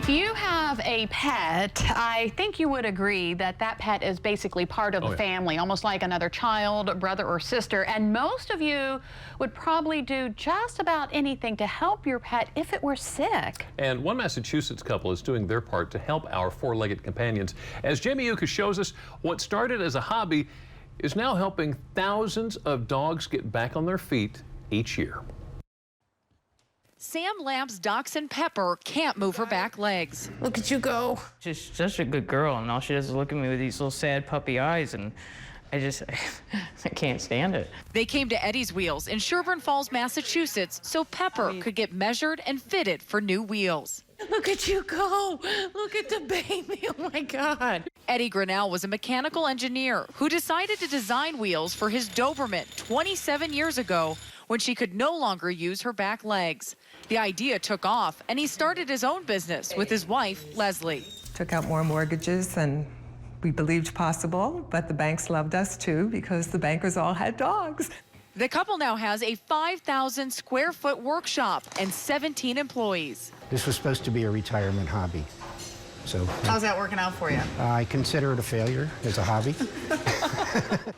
If you have a pet, I think you would agree that that pet is basically part of the family, almost like another child, brother or sister. And most of you would probably do just about anything to help your pet if it were sick. And one Massachusetts couple is doing their part to help our four-legged companions. As Jamie Yuka shows us, what started as a hobby is now helping thousands of dogs get back on their feet each year. Sam Lamb's dachshund Pepper can't move her back legs. Look at you go. She's such a good girl, and all she does is look at me with these little sad puppy eyes, and I can't stand it. They came to Eddie's Wheels in Sherburne Falls, Massachusetts, so Pepper could get measured and fitted for new wheels. Look at you go. Look at the baby. Oh, my God. Eddie Grinnell was a mechanical engineer who decided to design wheels for his Doberman 27 years ago when she could no longer use her back legs. The idea took off, and he started his own business with his wife, Leslie. Took out more mortgages than we believed possible, but the banks loved us too because the bankers all had dogs. The couple now has a 5,000 square foot workshop and 17 employees. This was supposed to be a retirement hobby. So how's that working out for you? I consider it a failure as a hobby.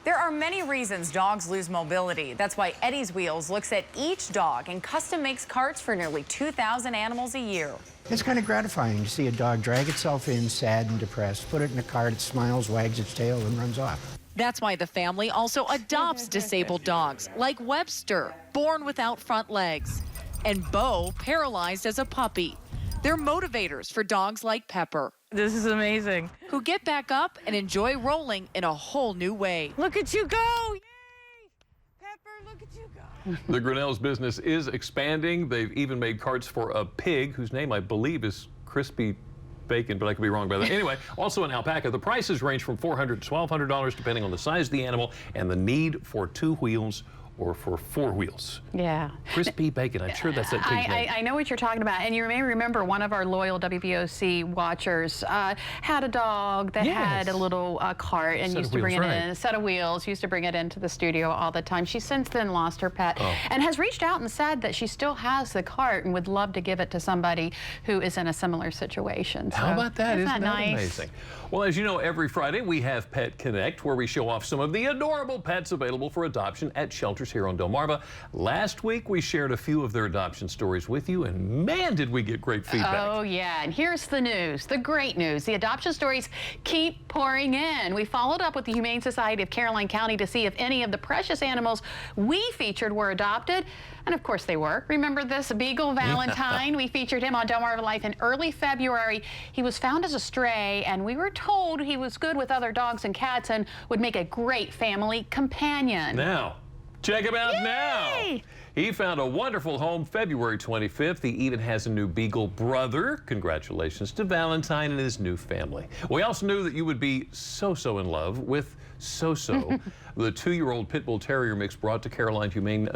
There are many reasons dogs lose mobility. That's why Eddie's Wheels looks at each dog and custom makes carts for nearly 2,000 animals a year. It's kind of gratifying to see a dog drag itself in, sad and depressed, put it in a cart, it smiles, wags its tail, and runs off. That's why the family also adopts disabled dogs, like Webster, born without front legs, and Bo, paralyzed as a puppy. They're motivators for dogs like Pepper. This is amazing. Who get back up and enjoy rolling in a whole new way. Look at you go. Yay! Pepper, look at you go. The Grinnell's business is expanding. They've even made carts for a pig whose name I believe is Crispy Bacon, but I could be wrong by that. Anyway, also an alpaca. The prices range from $400 to $1,200 depending on the size of the animal and the need for 2 wheels or for 4 wheels. Yeah. Crispy Bacon, I'm sure that's that pig's name. I know what you're talking about, and you may remember one of our loyal WVOC watchers had a dog that had a little cart and used to bring it in, a set of wheels, used to bring it into the studio all the time. She's since then lost her pet and has reached out and said that she still has the cart and would love to give it to somebody who is in a similar situation. So, how about that? Isn't that nice? Amazing? Well, as you know, every Friday we have Pet Connect, where we show off some of the adorable pets available for adoption at shelters here on Delmarva. Last week we shared a few of their adoption stories with you, and man, did we get great feedback. Oh yeah, and here's the news, the great news. The adoption stories keep pouring in. We followed up with the Humane Society of Caroline County to see if any of the precious animals we featured were adopted. And of course they were. Remember this Beagle Valentine? We featured him on Delmarva Life in early February. He was found as a stray, and we were told he was good with other dogs and cats and would make a great family companion. Now, check him out now. He found a wonderful home February 25th. He even has a new Beagle brother. Congratulations to Valentine and his new family. We also knew that you would be so in love with So-So, the 2-year-old Pit Bull Terrier mix brought to Caroline Humane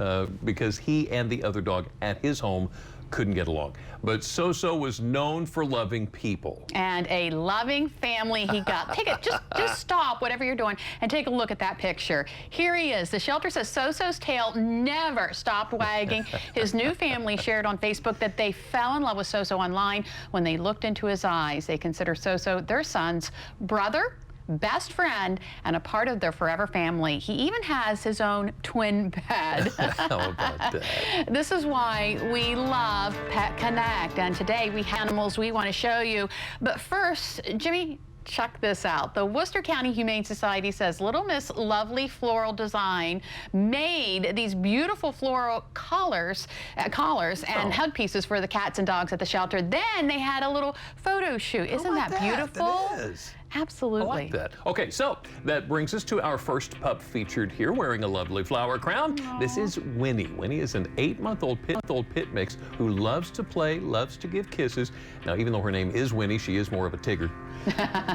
because he and the other dog at his home couldn't get along. But So-So was known for loving people. And a loving family he got. Take it, just stop whatever you're doing and take a look at that picture. Here he is. The shelter says So-So's tail never stopped wagging. His new family shared on Facebook that they fell in love with So-So online when they looked into his eyes. They consider So-So their son's brother, best friend, and a part of their forever family. He even has his own twin bed. How about that? This is why we love Pet Connect, and today we have animals we want to show you. But first, Jimmy, check this out. The Worcester County Humane Society says Little Miss Lovely Floral Design made these beautiful floral collars and hug pieces for the cats and dogs at the shelter. Then they had a little photo shoot. Isn't that beautiful? That is. Absolutely. I like that. Okay, so that brings us to our first pup featured here wearing a lovely flower crown. Aww. This is Winnie. Winnie is an 8-month-old pit mix who loves to play, loves to give kisses. Now, even though her name is Winnie, she is more of a Tigger.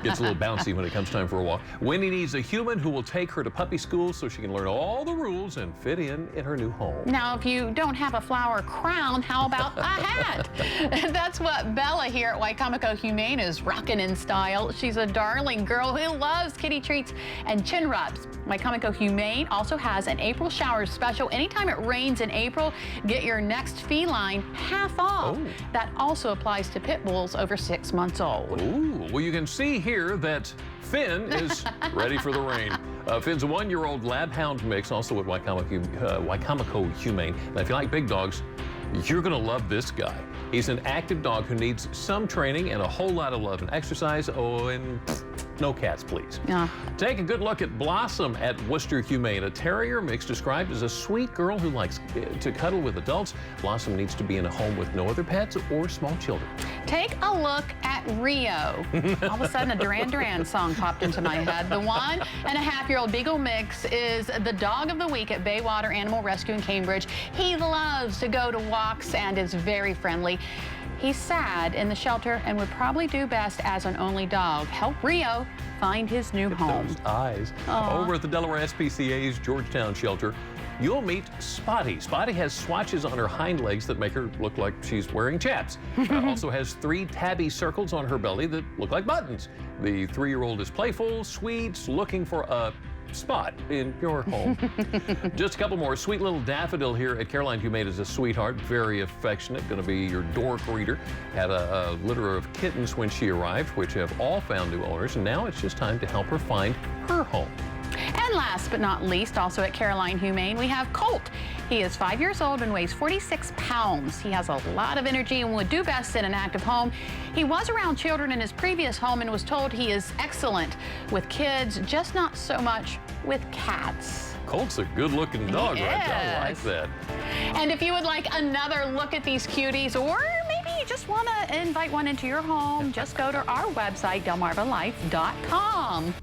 Gets a little bouncy when it comes time for a walk. Winnie needs a human who will take her to puppy school so she can learn all the rules and fit in her new home. Now, if you don't have a flower crown, how about a hat? That's what Bella here at Waikamaco Humane is rocking in style. She's a dark darling girl who loves kitty treats and chin rubs. Caroline Humane also has an April showers special. Anytime it rains in April, get your next feline half off. Oh. That also applies to pit bulls over 6 months old. Ooh, well, you can see here that Finn is ready for the rain. Finn's a 1-year-old lab hound mix, also at Caroline Humane. Now, if you like big dogs, you're going to love this guy. He's an active dog who needs some training and a whole lot of love and exercise. Oh, and no cats, please. Take a good look at Blossom at Worcester Humane, a terrier mix described as a sweet girl who likes to cuddle with adults. Blossom needs to be in a home with no other pets or small children. Take a look at Rio. All of a sudden, a Duran Duran song popped into my head. The 1.5-year-old Beagle mix is the dog of the week at Baywater Animal Rescue in Cambridge. He loves to go to walks and is very friendly. He's sad in the shelter and would probably do best as an only dog. Help Rio find his new home. Those eyes. Over at the Delaware SPCA's Georgetown shelter, you'll meet Spotty. Spotty has swatches on her hind legs that make her look like she's wearing chaps. Also has 3 tabby circles on her belly that look like buttons. The 3-year-old is playful, sweet, looking for a spot in your home. Just a couple more. Sweet little Daffodil here at Caroline Humane is a sweetheart, very affectionate, going to be your door greeter. Had a litter of kittens when she arrived, which have all found new owners, and now it's just time to help her find her home. And last but not least, also at Caroline Humane, we have Colt. He is 5 years old and weighs 46 pounds. He has a lot of energy and would do best in an active home. He was around children in his previous home and was told he is excellent with kids, just not so much with cats. Colt's a good-looking dog right there. I like that. And if you would like another look at these cuties, or maybe you just want to invite one into your home, just go to our website, delmarvalife.com.